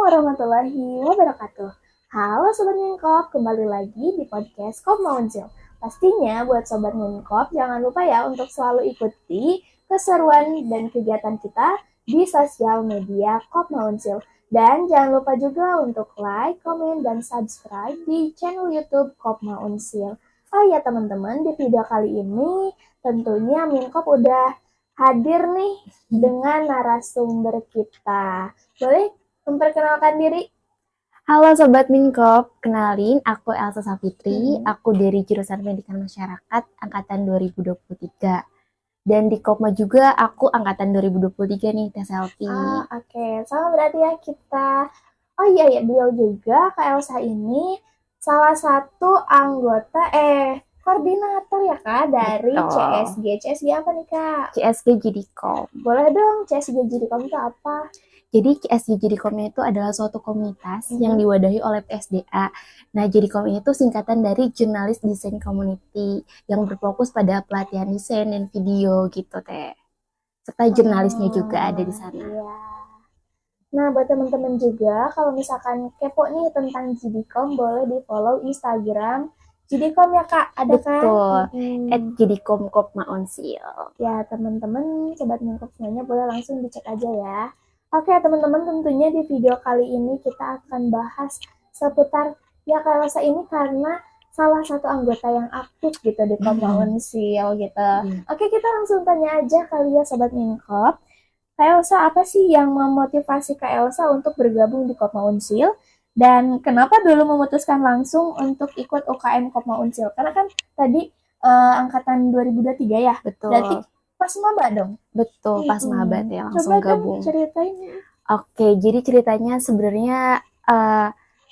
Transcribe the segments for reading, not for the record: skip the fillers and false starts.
warahmatullahi wabarakatuh. Halo Sobat Ngingkop, kembali lagi di podcast Kopma Unsil. Pastinya buat Sobat Ngingkop, jangan lupa ya untuk selalu ikuti keseruan dan kegiatan kita di sosial media Kopma Unsil. Dan jangan lupa juga untuk like, komen, dan subscribe di channel YouTube Kopma Unsil. Oh ya teman-teman, di video kali ini tentunya Ngingkop udah hadir nih dengan narasumber kita. Boleh memperkenalkan diri? Halo Sobat Minkop, kenalin aku Elsa Safitri, aku dari jurusan Pendidikan Masyarakat Angkatan 2023. Dan di Kopma juga aku Angkatan 2023 nih, Teh Selfie. Oke. Sama berarti ya kita. Oh iya, beliau juga, Kak Elsa ini salah satu anggota, koordinator ya Kak, dari Betul. CSG. CSG apa nih Kak? CSG Jidicom. Boleh dong, CSG Jidicom itu apa? Jadi CSG Jidicom itu adalah suatu komunitas yang diwadahi oleh PSDA. Nah, Jidicom ini tuh singkatan dari Jurnalis Design Community yang berfokus pada pelatihan desain dan video gitu Teh. Serta jurnalisnya juga ada di sana. Iya. Nah, buat teman-teman juga, kalau misalkan kepo nih tentang Jidicom, boleh di-follow Instagram Jidicom ya Kak, ada kan? Betul, @Jidicom Kopma Unsil. Ya, teman-teman, Sobat Ngingkop semuanya boleh langsung dicek aja ya. Oke, teman-teman, tentunya di video kali ini kita akan bahas seputar ya Kak Elsa ini karena salah satu anggota yang aktif gitu di Kopma Unsil gitu. Oke, kita langsung tanya aja kali ya Sobat Ngingkop. Kak Elsa, apa sih yang memotivasi Kak Elsa untuk bergabung di Kopma Unsil? Dan kenapa dulu memutuskan langsung untuk ikut UKM Kopma Unsil? Karena kan tadi angkatan 2023 ya? Betul. Berarti pas maba dong? Betul, pas maba ya langsung Coba gabung. ceritain. Oke, jadi ceritanya sebenarnya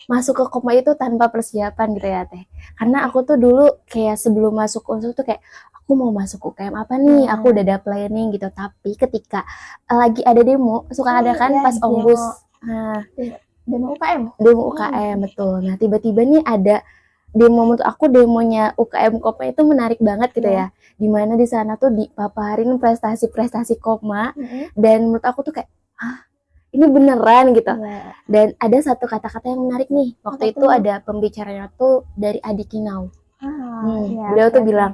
masuk ke Kopma itu tanpa persiapan gitu ya Teh. Karena aku tuh dulu kayak sebelum masuk Unsil tuh kayak aku mau masuk UKM apa nih, aku udah ada planning gitu. Tapi ketika lagi ada demo, suka ada kan pas Ombus. Demo UKM? Demo UKM, betul. Nah, tiba-tiba nih ada demo, menurut aku demonya UKM Kopma itu menarik banget gitu ya. Dimana di sana tuh dipaparin prestasi-prestasi Kopma, dan menurut aku tuh kayak, ini beneran gitu. Dan ada satu kata-kata yang menarik nih. Waktu itu ada pembicaranya tuh dari Adi Kinau. Beliau tuh bilang,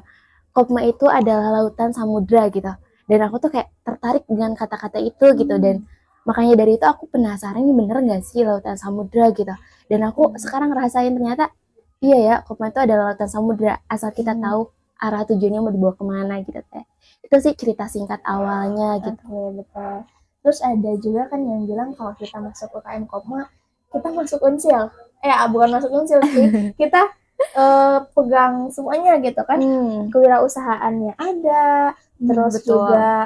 Kopma itu adalah lautan samudra gitu. Dan aku tuh kayak tertarik dengan kata-kata itu gitu. Dan makanya dari itu aku penasaran, ini bener gak sih lautan samudra gitu. Dan aku sekarang rasain ternyata iya ya, Kopma itu adalah lautan samudra, asal kita tahu arah tujuannya mau dibawa kemana gitu Teh. Itu sih cerita singkat awalnya gitu. Oke, betul. Terus ada juga kan yang bilang kalau kita masuk UKM Kopma, kita masuk Unsil. Bukan masuk Unsil sih, kita pegang semuanya gitu kan. Kewirausahaannya ada, terus juga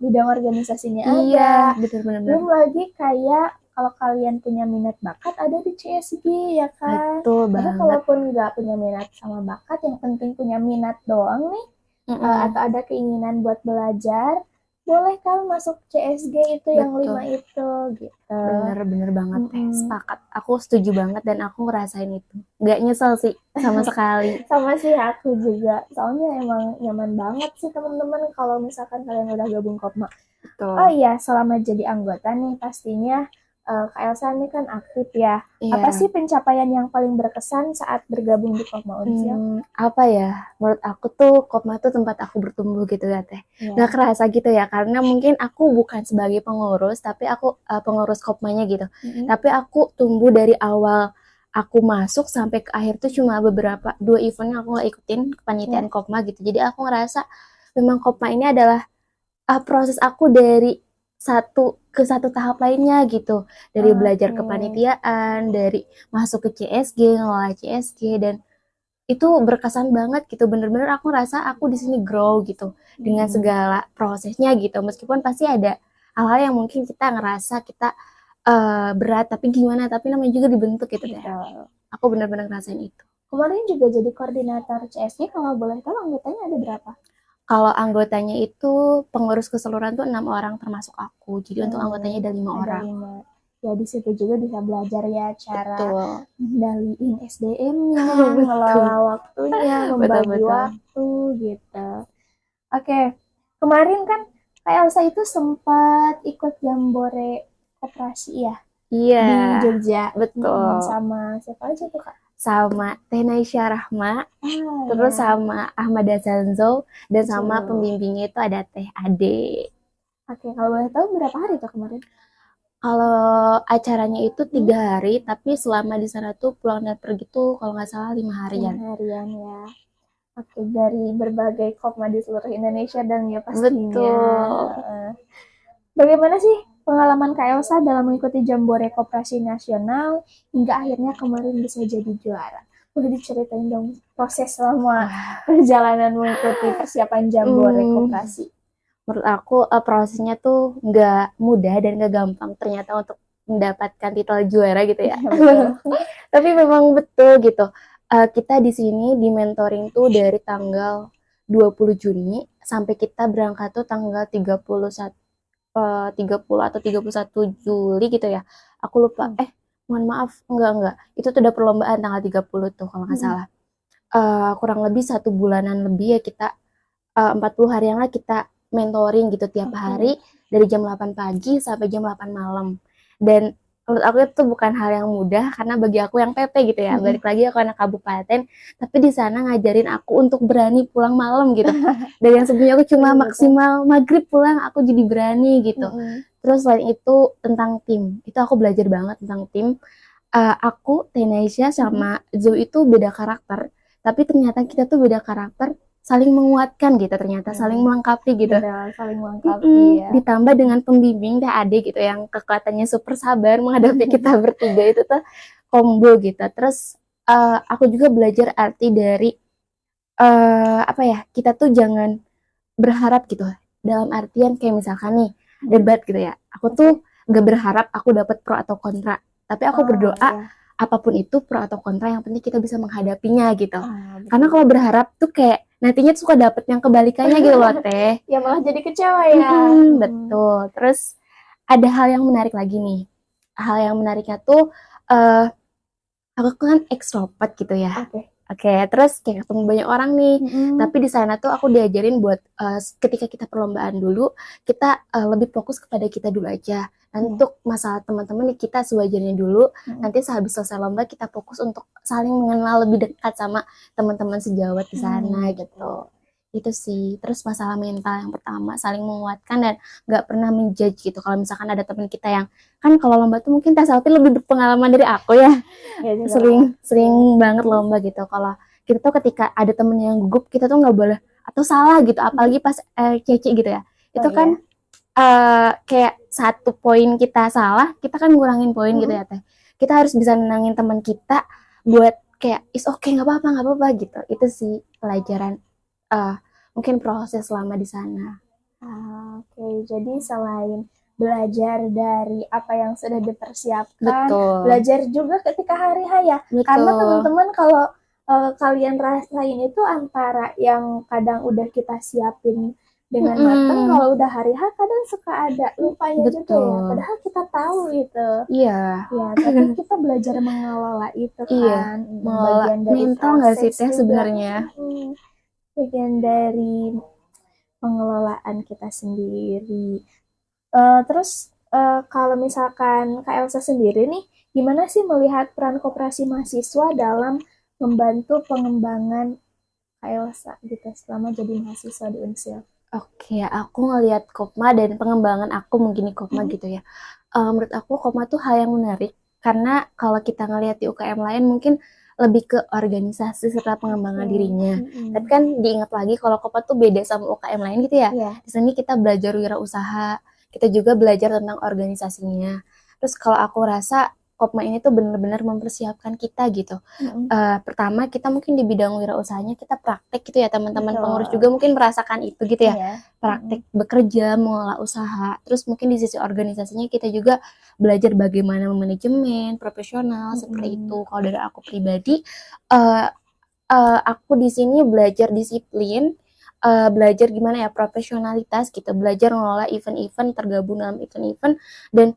bidang organisasinya ada. Bener-bener. Belum lagi kayak kalau kalian punya minat bakat ada di CSG ya kan. Betul Tapi banget. kalaupun nggak punya minat sama bakat, yang penting punya minat doang nih, atau ada keinginan buat belajar, boleh kan masuk CSG itu. Betul. Yang 5 itu gitu. Bener banget Teh, sepakat. Aku setuju banget dan aku ngerasain itu. Gak nyesel sih sama sekali. Sama sih aku juga. Soalnya emang nyaman banget sih teman-teman kalau misalkan kalian udah gabung Kopma. Betul. Oh iya, selama jadi anggota nih pastinya Kak Elsa ini kan aktif ya. Apa sih pencapaian yang paling berkesan saat bergabung di Kopma Unsil? Apa ya? Menurut aku tuh Kopma tuh tempat aku bertumbuh gitu ya Teh. Gak kerasa gitu ya, karena mungkin aku bukan sebagai pengurus, tapi aku pengurus Kopmanya gitu. Tapi aku tumbuh dari awal aku masuk sampai ke akhir tuh cuma 2 event yang aku gak ikutin kepanitiaan Kopma gitu. Jadi aku ngerasa memang Kopma ini adalah proses aku dari satu tahap lainnya gitu, dari belajar kepanitiaan, dari masuk ke CSG, ngelola CSG, dan itu berkesan banget gitu. Bener-bener aku rasa aku di sini grow gitu dengan segala prosesnya gitu. Meskipun pasti ada hal-hal yang mungkin kita ngerasa kita berat, tapi gimana, tapi namanya juga dibentuk gitu deh. Aku bener-bener ngerasain itu. Kemarin juga jadi koordinator CSG, kalau boleh tahu anggotanya ada berapa? Kalau anggotanya itu pengurus keseluruhan tuh 6 orang termasuk aku. Jadi untuk anggotanya ada 5 orang. Ya di situ juga bisa belajar ya cara mengendaliin SDM-nya, mengelola waktunya, membagi waktu gitu. Oke, kemarin kan Kak Elsa itu sempat ikut Jambore Koperasi ya. Iya, di Jogja. betul. Sama siapa aja tuh Kak? Sama Teh Naisya Rahma, terus Ya, sama Ahmad Zanzo, dan sama betul. pembimbingnya itu ada Teh Ade. Oke, kalau boleh tahu berapa hari tuh kemarin? Kalau acaranya itu Hmm? 3 hari, tapi selama di sana tuh pulang dan pergi tuh kalau nggak salah 5 harian. 5 harian ya. Oke, dari berbagai kopma di seluruh Indonesia dan ya pastinya. Betul. Bagaimana sih pengalaman Kak Elsa dalam mengikuti Jambore Koperasi Nasional hingga akhirnya kemarin bisa jadi juara? Boleh diceritain dong proses selama Wah, perjalanan mengikuti persiapan Jambore hmm, Koperasi. menurut aku prosesnya tuh nggak mudah dan nggak gampang ternyata untuk mendapatkan titel juara gitu ya. Ya, betul. Tapi memang betul gitu. Kita di sini di mentoring tuh dari tanggal 20 Juni sampai kita berangkat tuh tanggal 31 30 atau 31 Juli gitu ya. Aku lupa. Hmm. Mohon maaf, enggak. Itu tuh udah perlombaan tanggal 30 tuh kalau nggak Hmm. salah. Kurang lebih 1 bulanan lebih ya kita 40 hari yang lah kita mentoring gitu tiap hari dari jam 8 pagi sampai jam 8 malam. Dan menurut aku itu bukan hal yang mudah karena bagi aku yang PP gitu ya, balik lagi aku anak kabupaten, tapi di sana ngajarin aku untuk berani pulang malam gitu. Dan yang sebelumnya aku cuma maksimal maghrib pulang, aku jadi berani gitu. Terus selain itu tentang tim, itu aku belajar banget tentang tim. Aku, Tenasia sama Zoe itu beda karakter, tapi ternyata kita tuh beda karakter, saling menguatkan gitu, ternyata saling melengkapi gitu. Benar, saling melengkapi ya. Ditambah dengan pembimbing teh Ade gitu yang kekuatannya super sabar menghadapi kita bertiga itu tuh combo gitu. Terus aku juga belajar arti dari apa ya, kita tuh jangan berharap gitu. Dalam artian kayak misalkan nih debat gitu ya. Aku tuh gak berharap aku dapat pro atau kontra, tapi aku berdoa apapun itu pro atau kontra yang penting kita bisa menghadapinya gitu. Karena kalau berharap tuh kayak nantinya suka dapet yang kebalikannya gitu loh Teh. Ya malah jadi kecewa ya. Betul. Terus ada hal yang menarik lagi nih. Hal yang menariknya tuh aku kan extrovert gitu ya. Oke, terus kayak ketemu banyak orang nih. Tapi di sana tuh aku diajarin buat ketika kita perlombaan dulu, kita lebih fokus kepada kita dulu aja. Untuk masalah teman-teman kita sewajarnya dulu. Nanti sehabis selesai lomba kita fokus untuk saling mengenal lebih dekat sama teman-teman sejawat di sana gitu. Itu sih. Terus masalah mental yang pertama, saling menguatkan dan nggak pernah menjudge gitu. Kalau misalkan ada teman kita yang kan kalau lomba tuh mungkin Teh Salty lebih berpengalaman dari aku ya. Sering banget lomba gitu. Kalau kita tuh ketika ada temen yang gugup kita tuh nggak boleh atau salah gitu, apalagi pas Cece gitu ya. Itu kan kayak 1 poin kita salah, kita kan ngurangin poin gitu ya Teh. Kita harus bisa nenangin teman kita buat kayak is okay, nggak apa-apa gitu. Itu sih pelajaran mungkin proses selama di sana. Oke, jadi selain belajar dari apa yang sudah dipersiapkan, Betul. belajar juga ketika hari H ya. Karena teman-teman kalau kalian rasain itu antara yang kadang udah kita siapin dengan matang, kalau udah hari H kadang suka ada lupanya juga ya. Padahal kita tahu itu. Iya. Ya, tapi kita belajar mengelola itu kan. Mengelola Bagian dari mental nggak sih Teh sebenarnya? Bagian dari pengelolaan kita sendiri. Terus kalau misalkan Kak Elsa sendiri nih, gimana sih melihat peran koperasi mahasiswa dalam membantu pengembangan Kak Elsa gitu selama jadi mahasiswa di Unsil? Oke, aku ngelihat Kopma dan pengembangan aku mungkin di Kopma gitu ya. Menurut aku Kopma tuh hal yang menarik karena kalau kita ngelihat di UKM lain mungkin lebih ke organisasi serta pengembangan dirinya. Tapi kan diingat lagi kalau Kopma tuh beda sama UKM lain gitu ya. Di sini kita belajar wirausaha, kita juga belajar tentang organisasinya. Terus kalau aku rasa Kopma ini tuh benar-benar mempersiapkan kita gitu. Pertama kita mungkin di bidang wirausahanya kita praktek gitu ya, teman-teman pengurus juga mungkin merasakan itu gitu ya. Praktek bekerja, mengelola usaha. Terus mungkin di sisi organisasinya kita juga belajar bagaimana manajemen, profesional seperti itu. Kalau dari aku pribadi, aku di sini belajar disiplin, belajar gimana ya profesionalitas gitu, belajar mengelola event-event, tergabung dalam event-event dan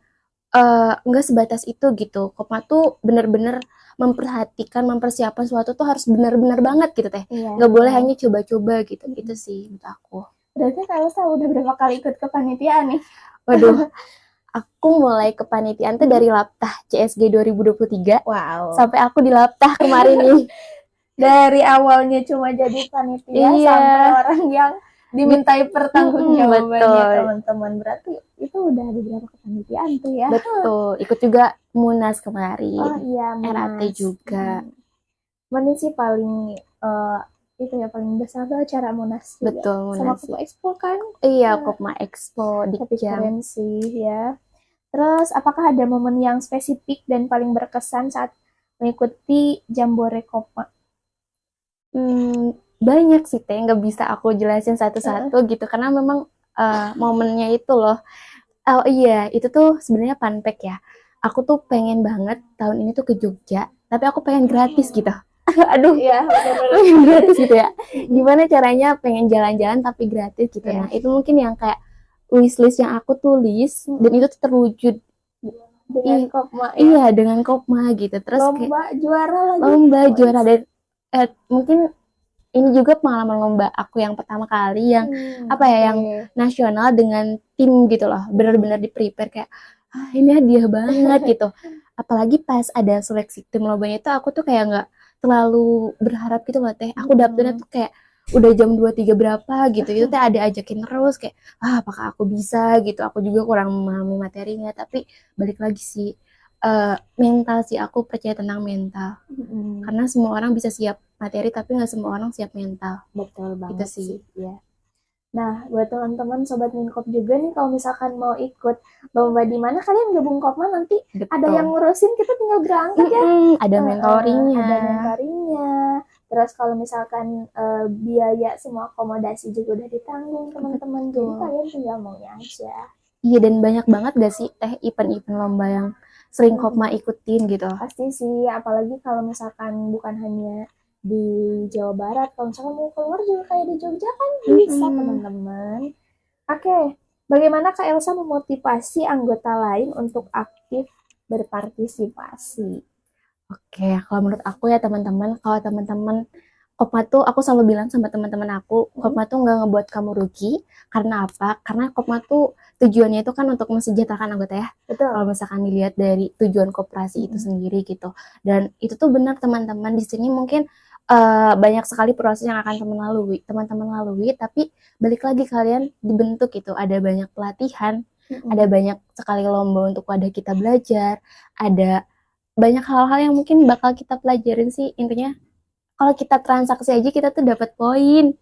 nggak sebatas itu gitu. Kopma tuh bener-bener memperhatikan, mempersiapkan sesuatu tuh harus benar-benar banget gitu Teh. Nggak boleh hanya coba-coba gitu. Itu sih menurut aku. Berarti Kak Elsa udah berapa kali ikut kepanitiaan nih? Waduh, Aku mulai kepanitiaan tuh dari Laptah CSG 2023 Wow. sampai aku di Laptah kemarin nih. Dari awalnya cuma jadi panitia Iya. sampai orang yang dimintai pertanggungjawabannya betul. teman-teman. Berarti itu udah ada beberapa kepanitiaan tuh ya. Betul, ikut juga Munas kemarin. Oh iya, RAT Munas. juga. Mana sih paling itu ya paling besar tuh acara Munas juga. Betul, Sama Munas. Kopma Expo kan? Iya, Kopma Expo di Tapi Jam. keren sih ya. Terus apakah ada momen yang spesifik dan paling berkesan saat mengikuti Jambore Kopma? Banyak sih Teh, nggak bisa aku jelasin satu-satu gitu karena memang momennya itu loh. Oh iya, itu tuh sebenarnya fun fact ya. Aku tuh pengen banget tahun ini tuh ke Jogja, tapi aku pengen gratis gitu. Aduh, Iya, pengen gratis gitu ya. Gimana caranya pengen jalan-jalan tapi gratis gitu. Nah, itu mungkin yang kayak wishlist yang aku tulis dan itu tuh terwujud dengan Kopma ya. Iya, dengan Kopma gitu. Terus lomba juara lagi. Lomba juara dan mungkin ini juga pengalaman lomba aku yang pertama kali yang yang nasional dengan tim gitu loh, benar-benar di prepare kayak ini hadiah banget gitu. Apalagi pas ada seleksi tim lombanya itu aku tuh kayak nggak terlalu berharap gitu loh Teh. Aku daftarnya tuh kayak udah jam 2-3 berapa gitu, itu Teh ada ajakin terus kayak apakah aku bisa gitu. Aku juga kurang memahami materinya, tapi balik lagi sih mental sih, aku percaya tentang mental. Karena semua orang bisa siap materi tapi nggak semua orang siap mental. Betul banget gitu sih ya. Nah, buat teman-teman sobat Minkop juga nih, kalau misalkan mau ikut lomba di mana, kalian gabung Kopma nanti ada yang ngurusin, kita tinggal berangkat ya. Ada mentoringnya. Ada mentoringnya. Terus kalau misalkan biaya semua akomodasi juga udah ditanggung teman-teman, jadi kalian tinggal maunya aja. Iya, dan banyak banget gak sih Teh event-event lomba yang sering Kopma ikutin gitu? Pasti sih, apalagi kalau misalkan bukan hanya di Jawa Barat, kalau misalkan mau keluar juga kayak di Jogja kan bisa teman-teman. Oke, bagaimana Kak Elsa memotivasi anggota lain untuk aktif berpartisipasi? Oke, kalau menurut aku ya teman-teman, kalau teman-teman Kopma tuh aku selalu bilang sama teman-teman aku, Kopma tuh nggak ngebuat kamu rugi. Karena apa? Karena Kopma tuh tujuannya itu kan untuk mensejahterakan anggota ya. Betul. Kalau misalkan dilihat dari tujuan koperasi itu sendiri gitu. Dan itu tuh benar teman-teman, di sini mungkin banyak sekali proses yang akan teman-teman lalui, tapi balik lagi kalian dibentuk gitu. Ada banyak pelatihan, ada banyak sekali lomba untuk wadah kita belajar, ada banyak hal-hal yang mungkin bakal kita pelajarin sih. Intinya kalau kita transaksi aja kita tuh dapat poin.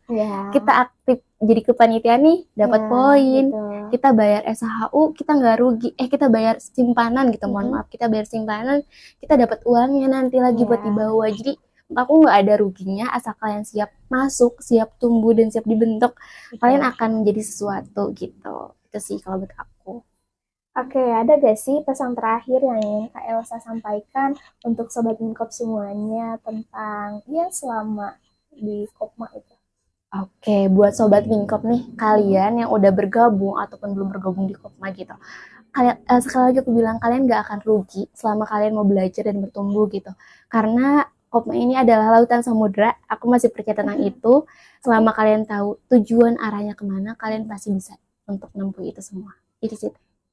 Kita aktif jadi kepanitiaan nih dapat poin. Kita bayar SHU kita nggak rugi. Kita bayar simpanan gitu, mohon maaf, kita bayar simpanan, kita dapat uangnya nanti lagi buat dibawa. Jadi aku nggak ada ruginya asal kalian siap masuk, siap tumbuh dan siap dibentuk. Kalian akan menjadi sesuatu gitu. Itu sih kalau menurut aku. Oke, ada gak sih pesan terakhir yang ingin Kak Elsa sampaikan untuk Sobat Minkop semuanya tentang ya selama di Kopma itu? Oke, buat Sobat Minkop nih, kalian yang udah bergabung ataupun belum bergabung di Kopma gitu, kalian sekali lagi aku bilang, kalian gak akan rugi selama kalian mau belajar dan bertumbuh gitu. Karena Kopma ini adalah lautan samudra, aku masih percaya tentang itu. Selama kalian tahu tujuan arahnya kemana, kalian pasti bisa untuk menempuh itu semua. Itu sih.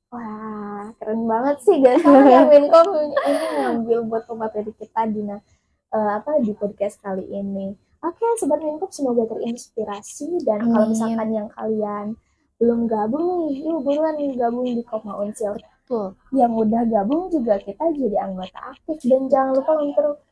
Wah, keren banget sih guys. Yang Minkop ini ngambil buat pemateri kita di podcast kali ini. Oke, Sobat Minkop semoga terinspirasi, dan kalau misalkan yang kalian belum gabung nih, yuk buruan gabung di Kopma Unsil. Yang udah gabung juga kita jadi anggota aktif, dan jangan lupa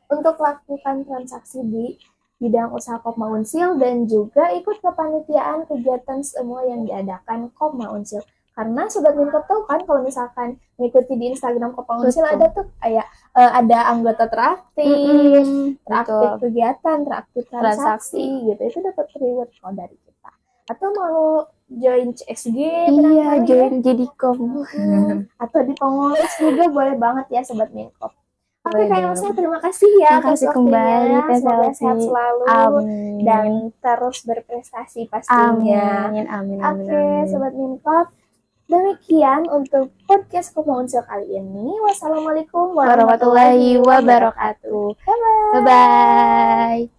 untuk lakukan transaksi di bidang usaha Kopma Unsil dan juga ikut kepanitiaan kegiatan semua yang diadakan Kopma Unsil. Karena Sobat Minkop tahu kan kalau misalkan mengikuti di Instagram Kopma Unsil ada tuh kayak ada anggota teraktif kegiatan, teraktif transaksi gitu. Itu dapat reward kok dari kita. Atau mau join CSG, join jadi kom. Atau di pengurus juga boleh banget ya Sobat Minkop. Oke, Kak Elsa, terima kasih ya atas waktunya. Semoga sehat selalu dan terus berprestasi pastinya. Amin. Oke, Sobat Minkop. Demikian untuk podcast Kopma Unsil kali ini. Wassalamualaikum warahmatullahi wabarakatuh. Bye-bye.